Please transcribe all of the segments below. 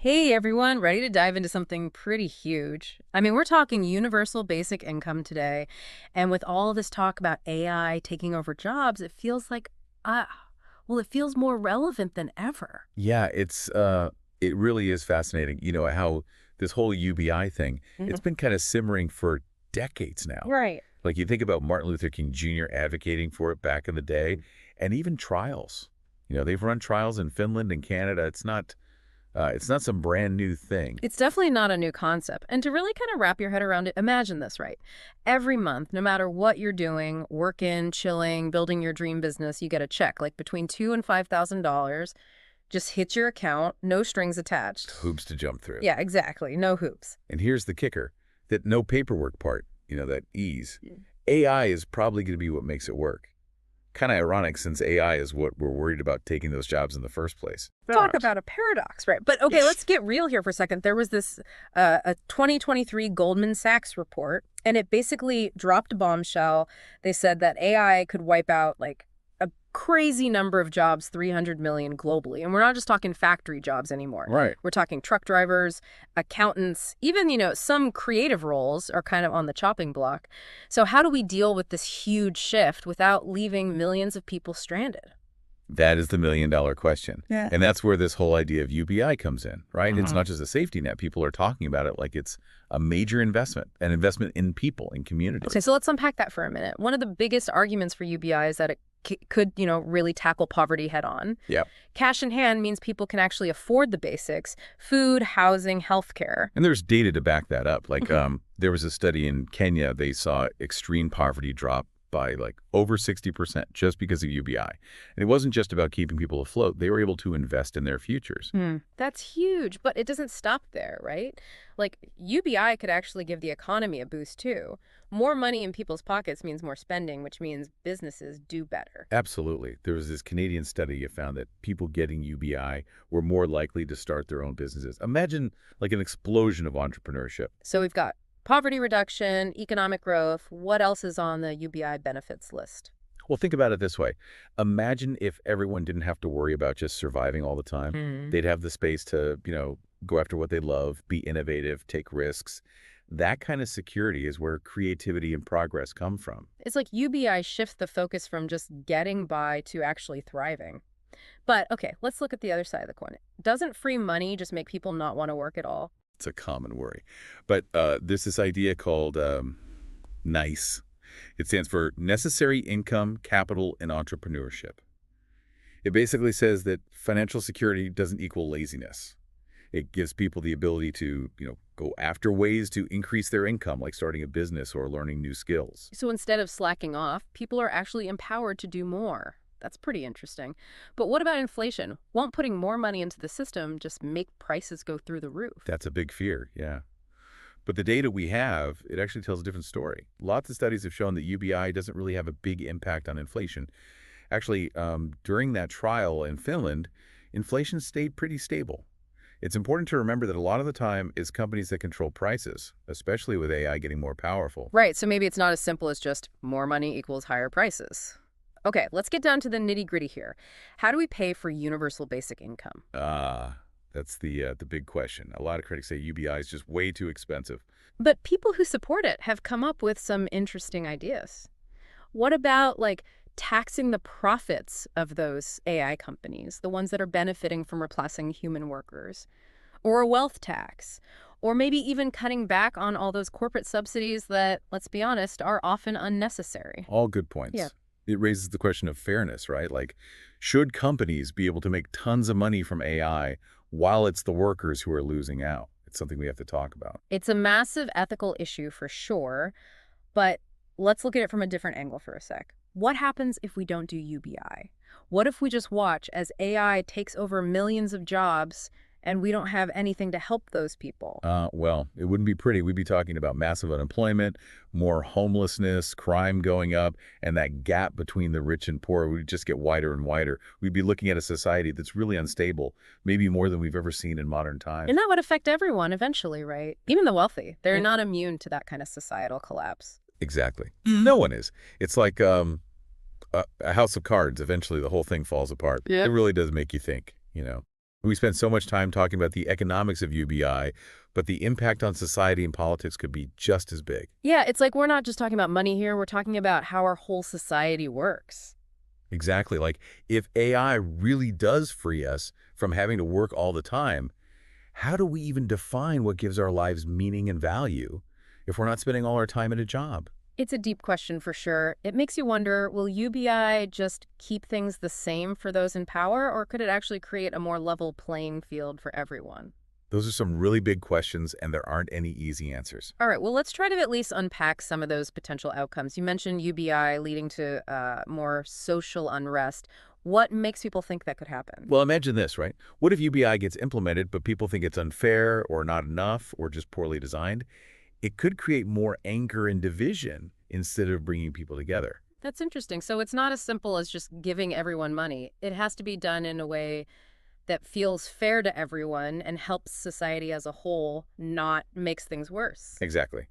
Hey everyone, ready to dive into something pretty huge. I mean, we're talking universal basic income today. And with all this talk about AI taking over jobs, it feels like, it feels more relevant than ever. Yeah, it really is fascinating. You know, how this whole UBI thing, it's Mhm. been kind of simmering for decades now. Right. Like you think about Martin Luther King Jr. advocating for it back in the day, and even trials. You know, they've run trials in Finland and Canada. It's not some brand new thing. It's definitely not a new concept. And to really kind of wrap your head around it, imagine this, right? Every month, no matter what you're doing, working, chilling, building your dream business, you get a check, like between $2,000 and $5,000, just hits your account, no strings attached. Hoops to jump through. Yeah, exactly. No hoops. And here's the kicker, that no paperwork part, that ease. AI is probably going to be what makes it work. Kind of ironic since AI is what we're worried about taking those jobs in the first place. Talk about a paradox, right? But okay, let's get real here for a second. There was this a 2023 Goldman Sachs report, and it basically dropped a bombshell. They said that AI could wipe out like a crazy number of jobs, 300 million globally. And we're not just talking factory jobs anymore. Right. We're talking truck drivers, accountants, even, some creative roles are kind of on the chopping block. So how do we deal with this huge shift without leaving millions of people stranded? That is the million-dollar question. Yeah. And that's where this whole idea of UBI comes in, right? It's not just a safety net. People are talking about it like it's a major investment, an investment in people, in communities. Okay, so let's unpack that for a minute. One of the biggest arguments for UBI is that it could, really tackle poverty head on. Yep. Cash in hand means people can actually afford the basics: food, housing, healthcare. And there's data to back that up. Like there was a study in Kenya, they saw extreme poverty drop by like over 60% just because of UBI. And it wasn't just about keeping people afloat. They were able to invest in their futures. That's huge, but it doesn't stop there, right? Like, UBI could actually give the economy a boost too. More money in people's pockets means more spending, which means businesses do better. Absolutely. There was this Canadian study that found that people getting UBI were more likely to start their own businesses. Imagine like an explosion of entrepreneurship. So we've got poverty reduction, economic growth. What else is on the UBI benefits list? Well, think about it this way. Imagine if everyone didn't have to worry about just surviving all the time. They'd have the space to, go after what they love, be innovative, take risks. That kind of security is where creativity and progress come from. It's like UBI shifts the focus from just getting by to actually thriving. But okay, let's look at the other side of the coin. Doesn't free money just make people not want to work at all? It's a common worry. But there's this idea called NICE. It stands for Necessary Income, Capital, and Entrepreneurship. It basically says that financial security doesn't equal laziness. It gives people the ability to, go after ways to increase their income, like starting a business or learning new skills. So instead of slacking off, people are actually empowered to do more. That's pretty interesting. But what about inflation? Won't putting more money into the system just make prices go through the roof? That's a big fear, yeah. But the data we have, it actually tells a different story. Lots of studies have shown that UBI doesn't really have a big impact on inflation. Actually, during that trial in Finland, inflation stayed pretty stable. It's important to remember that a lot of the time it's companies that control prices, especially with AI getting more powerful. Right, so maybe it's not as simple as just more money equals higher prices. Okay, let's get down to the nitty-gritty here. How do we pay for universal basic income? That's the big question. A lot of critics say UBI is just way too expensive. But people who support it have come up with some interesting ideas. What about, like, taxing the profits of those AI companies, the ones that are benefiting from replacing human workers? Or a wealth tax? Or maybe even cutting back on all those corporate subsidies that, let's be honest, are often unnecessary. All good points. Yeah. It raises the question of fairness, right? Like, should companies be able to make tons of money from AI while it's the workers who are losing out? It's something we have to talk about. It's a massive ethical issue for sure, but let's look at it from a different angle for a sec. What happens if we don't do UBI? What if we just watch as AI takes over millions of jobs and we don't have anything to help those people? Well, it wouldn't be pretty. We'd be talking about massive unemployment, more homelessness, crime going up, and that gap between the rich and poor would just get wider and wider. We'd be looking at a society that's really unstable, maybe more than we've ever seen in modern times. And that would affect everyone eventually, right? Even the wealthy. They're not immune to that kind of societal collapse. Exactly. No one is. It's like a house of cards. Eventually, the whole thing falls apart. Yeah. It really does make you think. We spend so much time talking about the economics of UBI, but the impact on society and politics could be just as big. Yeah, it's like we're not just talking about money here, we're talking about how our whole society works. Exactly. Like, if AI really does free us from having to work all the time, how do we even define what gives our lives meaning and value if we're not spending all our time at a job? It's a deep question for sure. It makes you wonder, will UBI just keep things the same for those in power, or could it actually create a more level playing field for everyone? Those are some really big questions, and there aren't any easy answers. All right, well, let's try to at least unpack some of those potential outcomes. You mentioned UBI leading to more social unrest. What makes people think that could happen? Well, imagine this, right? What if UBI gets implemented, but people think it's unfair or not enough or just poorly designed? It could create more anger and division instead of bringing people together. That's interesting. So it's not as simple as just giving everyone money. It has to be done in a way that feels fair to everyone and helps society as a whole, not makes things worse. Exactly.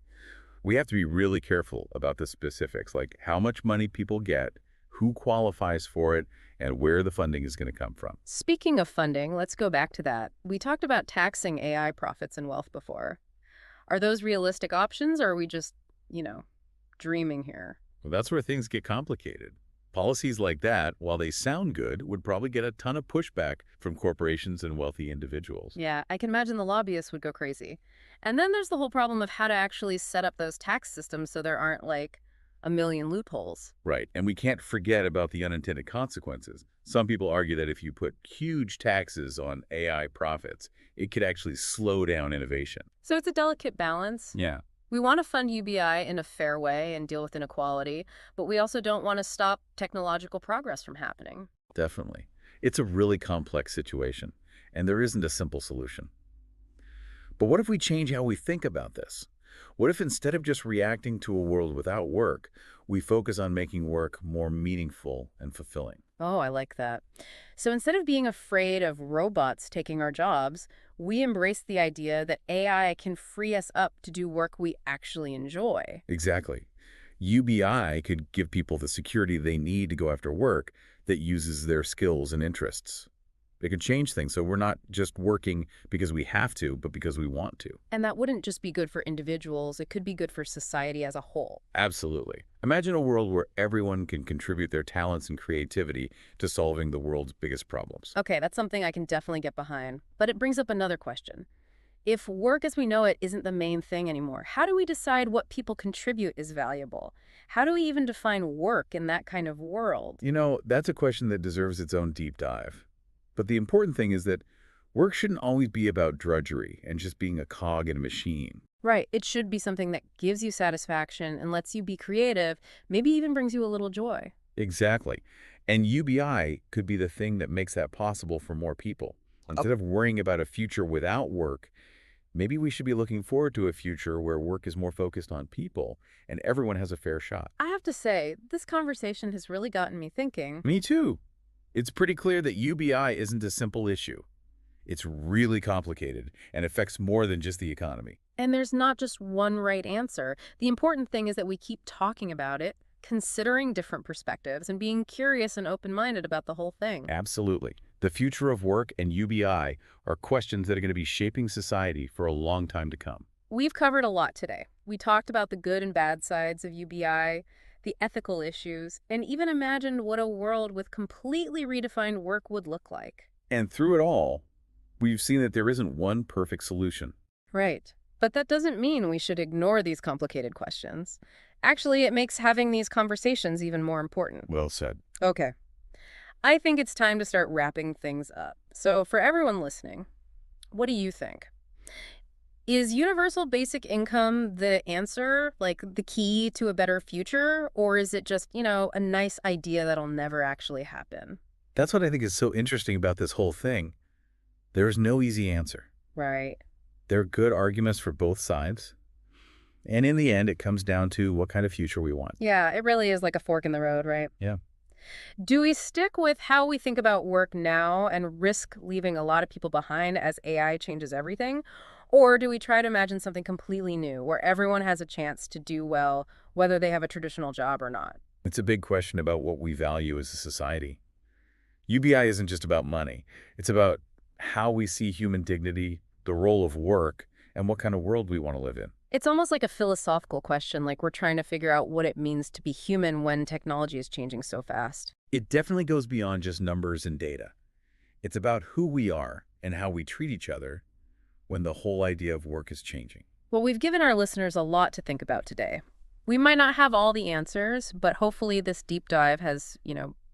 We have to be really careful about the specifics, like how much money people get, who qualifies for it, and where the funding is going to come from. Speaking of funding, let's go back to that. We talked about taxing AI profits and wealth before. Are those realistic options, or are we just, you know, dreaming here? Well, that's where things get complicated. Policies like that, while they sound good, would probably get a ton of pushback from corporations and wealthy individuals. Yeah, I can imagine the lobbyists would go crazy. And then there's the whole problem of how to actually set up those tax systems so there aren't like a million loopholes. Right, and we can't forget about the unintended consequences. Some people argue that if you put huge taxes on AI profits, it could actually slow down innovation. So it's a delicate balance. Yeah, We want to fund UBI in a fair way and deal with inequality, but we also don't want to stop technological progress from happening. definitely. It's a really complex situation, and there isn't a simple solution. But what if we change how we think about this? What if instead of just reacting to a world without work, we focus on making work more meaningful and fulfilling? Oh, I like that. So instead of being afraid of robots taking our jobs, we embrace the idea that AI can free us up to do work we actually enjoy. Exactly. UBI could give people the security they need to go after work that uses their skills and interests. It could change things so we're not just working because we have to, but because we want to. And that wouldn't just be good for individuals, it could be good for society as a whole. Absolutely. Imagine a world where everyone can contribute their talents and creativity to solving the world's biggest problems. Okay, that's something I can definitely get behind. But it brings up another question. If work as we know it isn't the main thing anymore, how do we decide what people contribute is valuable? How do we even define work in that kind of world? You know, that's a question that deserves its own deep dive. But the important thing is that work shouldn't always be about drudgery and just being a cog in a machine. Right, it should be something that gives you satisfaction and lets you be creative, maybe even brings you a little joy. Exactly. And UBI could be the thing that makes that possible for more people. Instead of worrying about a future without work, maybe we should be looking forward to a future where work is more focused on people and everyone has a fair shot. I have to say, this conversation has really gotten me thinking. Me too. It's pretty clear that UBI isn't a simple issue. It's really complicated and affects more than just the economy. And there's not just one right answer. The important thing is that we keep talking about it, considering different perspectives, and being curious and open-minded about the whole thing. Absolutely. The future of work and UBI are questions that are going to be shaping society for a long time to come. We've covered a lot today. We talked about the good and bad sides of UBI, the ethical issues, and even imagined what a world with completely redefined work would look like. And through it all, we've seen that there isn't one perfect solution. Right. But that doesn't mean we should ignore these complicated questions. Actually, it makes having these conversations even more important. Well said. Okay. I think it's time to start wrapping things up. So for everyone listening, what do you think? Is universal basic income the answer, like the key to a better future? Or is it just, a nice idea that'll never actually happen? That's what I think is so interesting about this whole thing. There is no easy answer. Right. There are good arguments for both sides. And in the end, it comes down to what kind of future we want. Yeah, it really is like a fork in the road, right? Yeah. Do we stick with how we think about work now and risk leaving a lot of people behind as AI changes everything? Or do we try to imagine something completely new where everyone has a chance to do well, whether they have a traditional job or not? It's a big question about what we value as a society. UBI isn't just about money. It's about how we see human dignity, the role of work, and what kind of world we want to live in. It's almost like a philosophical question, like we're trying to figure out what it means to be human when technology is changing so fast. It definitely goes beyond just numbers and data. It's about who we are and how we treat each other when the whole idea of work is changing. Well, we've given our listeners a lot to think about today. We might not have all the answers, but hopefully this deep dive has,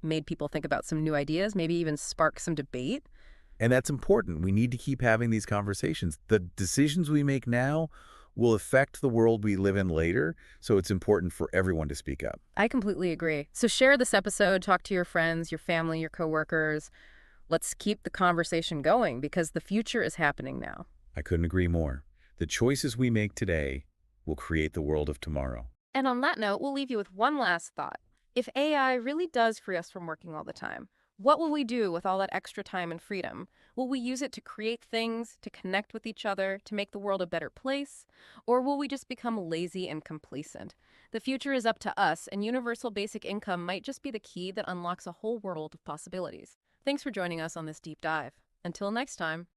made people think about some new ideas, maybe even spark some debate. And that's important. We need to keep having these conversations. The decisions we make now will affect the world we live in later, so it's important for everyone to speak up. I completely agree. So share this episode, talk to your friends, your family, your coworkers. Let's keep the conversation going because the future is happening now. I couldn't agree more. The choices we make today will create the world of tomorrow. And on that note, we'll leave you with one last thought. If AI really does free us from working all the time, what will we do with all that extra time and freedom? Will we use it to create things, to connect with each other, to make the world a better place? Or will we just become lazy and complacent? The future is up to us, and universal basic income might just be the key that unlocks a whole world of possibilities. Thanks for joining us on this deep dive. Until next time.